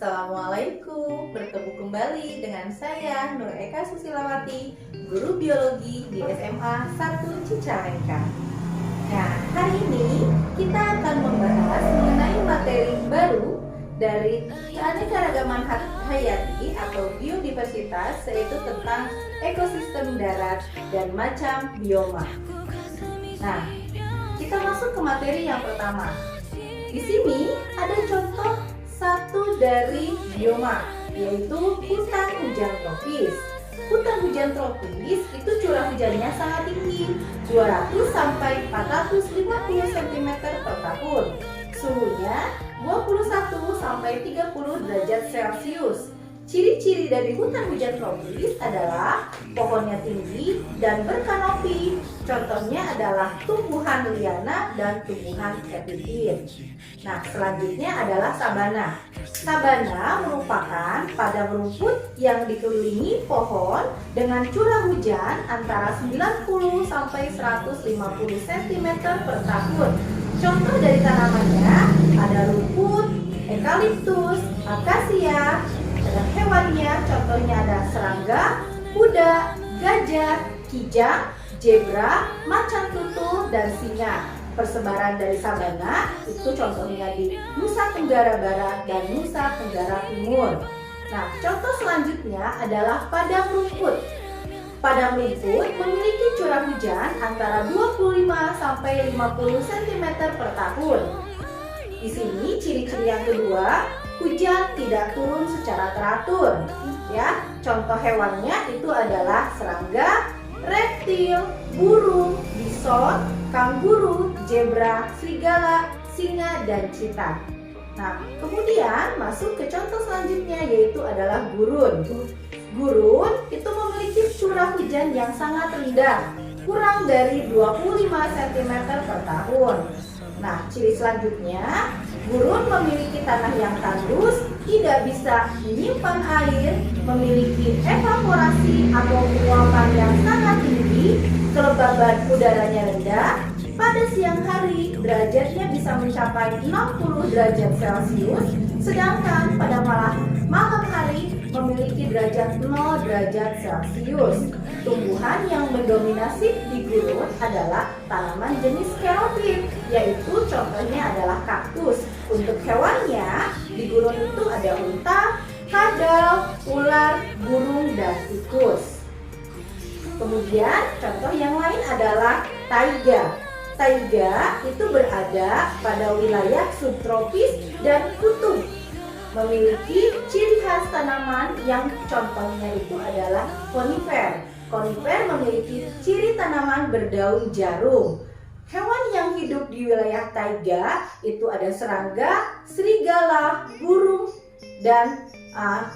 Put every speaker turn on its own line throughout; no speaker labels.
Assalamualaikum, bertemu kembali dengan saya Nur Eka Susilawati, guru biologi di SMA 1 Cicalengka. Nah, hari ini kita akan membahas mengenai materi baru dari keanekaragaman hayati atau biodiversitas, yaitu tentang ekosistem darat dan macam bioma. Nah, kita masuk ke materi yang pertama. Di sini ada contoh satu dari bioma, yaitu hutan hujan tropis. Hutan hujan tropis itu curah hujannya sangat tinggi, 200 sampai 450 cm per tahun. Suhunya 21 sampai 30 derajat Celcius. Ciri-ciri dari hutan hujan tropis adalah pohonnya tinggi dan berkanopi. Contohnya adalah tumbuhan liana dan tumbuhan epifit. Nah, selanjutnya adalah sabana. Sabana merupakan padang rumput yang dikelilingi pohon dengan curah hujan antara 90 sampai 150 cm per tahun. Contoh dari tanamannya ada rumput, eukaliptus, akasia. Dan hewannya contohnya ada serangga, kuda, gajah, kijang, zebra, macan tutul, dan singa. Persebaran dari sabana itu contohnya di Nusa Tenggara Barat dan Nusa Tenggara Timur. Nah, contoh selanjutnya adalah padang rumput. Padang rumput memiliki curah hujan antara 25 sampai 50 cm per tahun. Di sini ciri-ciri yang kedua, hujan tidak turun secara teratur. Ya, contoh hewannya itu adalah serangga, reptil, burung, bison, kanguru, zebra, serigala, singa, dan cheetah. Nah, kemudian masuk ke contoh selanjutnya, yaitu adalah gurun. Gurun itu memiliki curah hujan yang sangat rendah, kurang dari 25 cm per tahun. Nah, ciri selanjutnya, gurun memiliki tanah yang tandus, tidak bisa menyimpan air, memiliki evaporasi atau penguapan yang sangat tinggi, kelembaban udaranya rendah. Pada siang hari, derajatnya bisa mencapai 60 derajat Celcius, sedangkan pada malam hari memiliki derajat 0 derajat Celcius. Tumbuhan yang mendominasi di gurun adalah tanaman jenis xerophyll, yaitu contohnya adalah kaktus. Untuk hewannya, di gurun itu ada unta, kadal, ular, burung, dan tikus. Kemudian contoh yang lain adalah taiga. Taiga itu berada pada wilayah subtropis dan kutub. Memiliki ciri khas tanaman yang contohnya itu adalah konifer. Konifer memiliki ciri tanaman berdaun jarum. Hewan yang hidup di wilayah taiga itu ada serangga, serigala, burung, dan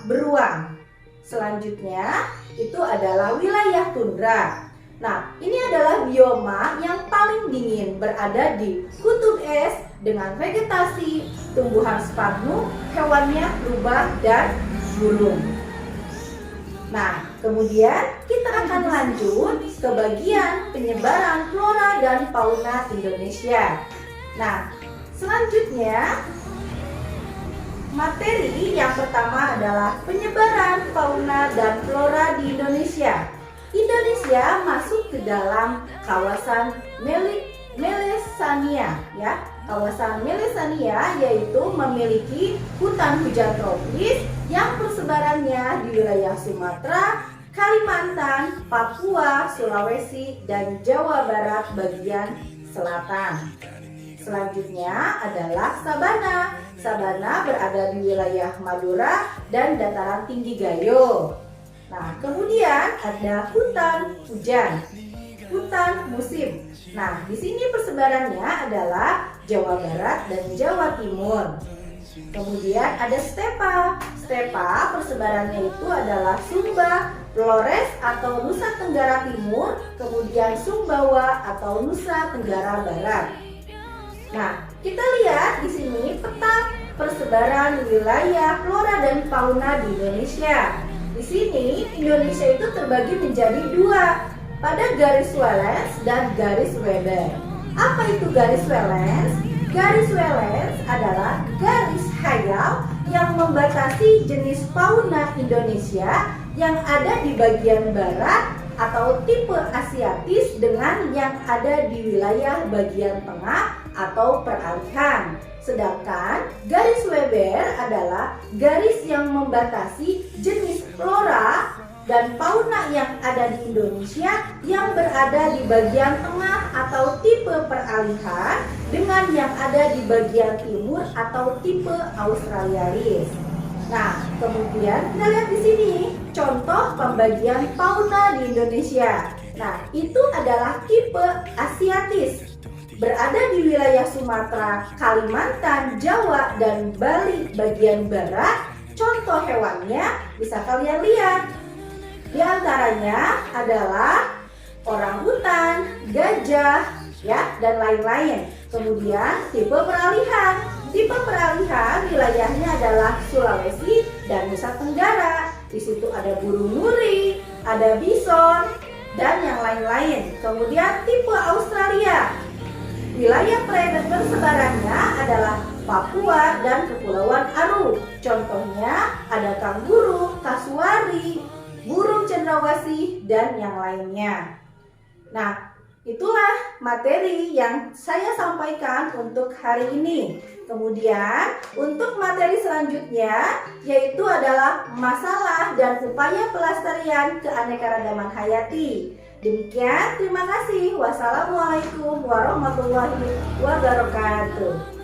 beruang. Selanjutnya itu adalah wilayah tundra. Nah, ini adalah bioma yang paling dingin, berada di kutub es dengan vegetasi, tumbuhan sphagnum, hewannya rubah, dan burung. Nah, kemudian kita akan lanjut ke bagian penyebaran flora dan fauna Indonesia. Nah, selanjutnya materi yang pertama adalah penyebaran fauna dan flora di Indonesia. Indonesia masuk ke dalam kawasan Melesania, ya. Kawasan Melesania yaitu memiliki hutan hujan tropis yang persebarannya di wilayah Sumatera, Kalimantan, Papua, Sulawesi, dan Jawa Barat bagian selatan. Selanjutnya adalah sabana. Sabana berada di wilayah Madura dan dataran tinggi Gayo. Nah, kemudian ada hutan hujan, hutan musim. Nah, di sini persebarannya adalah Jawa Barat dan Jawa Timur. Kemudian ada stepa. Stepa persebarannya itu adalah Sumba, Flores atau Nusa Tenggara Timur, kemudian Sumbawa atau Nusa Tenggara Barat. Nah, kita lihat di sini peta persebaran wilayah flora dan fauna di Indonesia. Di sini Indonesia itu terbagi menjadi dua, pada garis Wallace dan garis Weber. Apa itu garis Wallace? Garis Wallace adalah garis hayal yang membatasi jenis fauna Indonesia yang ada di bagian barat atau tipe Asiatis dengan yang ada di wilayah bagian tengah atau peralihan. Sedangkan garis Weber adalah garis yang membatasi jenis flora dan fauna yang ada di Indonesia yang berada di bagian tengah atau tipe peralihan dengan yang ada di bagian timur atau tipe Australialis. Nah, kemudian kita lihat di sini contoh pembagian fauna di Indonesia. Nah, itu adalah tipe Asiatis. Berada di wilayah Sumatera, Kalimantan, Jawa, dan Bali bagian barat. Contoh hewannya bisa kalian lihat. Di antaranya adalah orangutan, gajah, ya, dan lain-lain. Kemudian tipe peralihan. Tipe peralihan wilayahnya adalah Sulawesi dan Nusa Tenggara. Di situ ada burung nuri, ada bison, dan yang lain-lain. Kemudian tipe Australia. Wilayah persebarannya adalah Papua dan Kepulauan Aru. Contohnya ada kanguru, kasuari, burung cendrawasih, dan yang lainnya. Nah, itulah materi yang saya sampaikan untuk hari ini. Kemudian untuk materi selanjutnya yaitu adalah masalah dan upaya pelestarian keanekaragaman hayati. Demikian, terima kasih. Wassalamualaikum warahmatullahi wabarakatuh.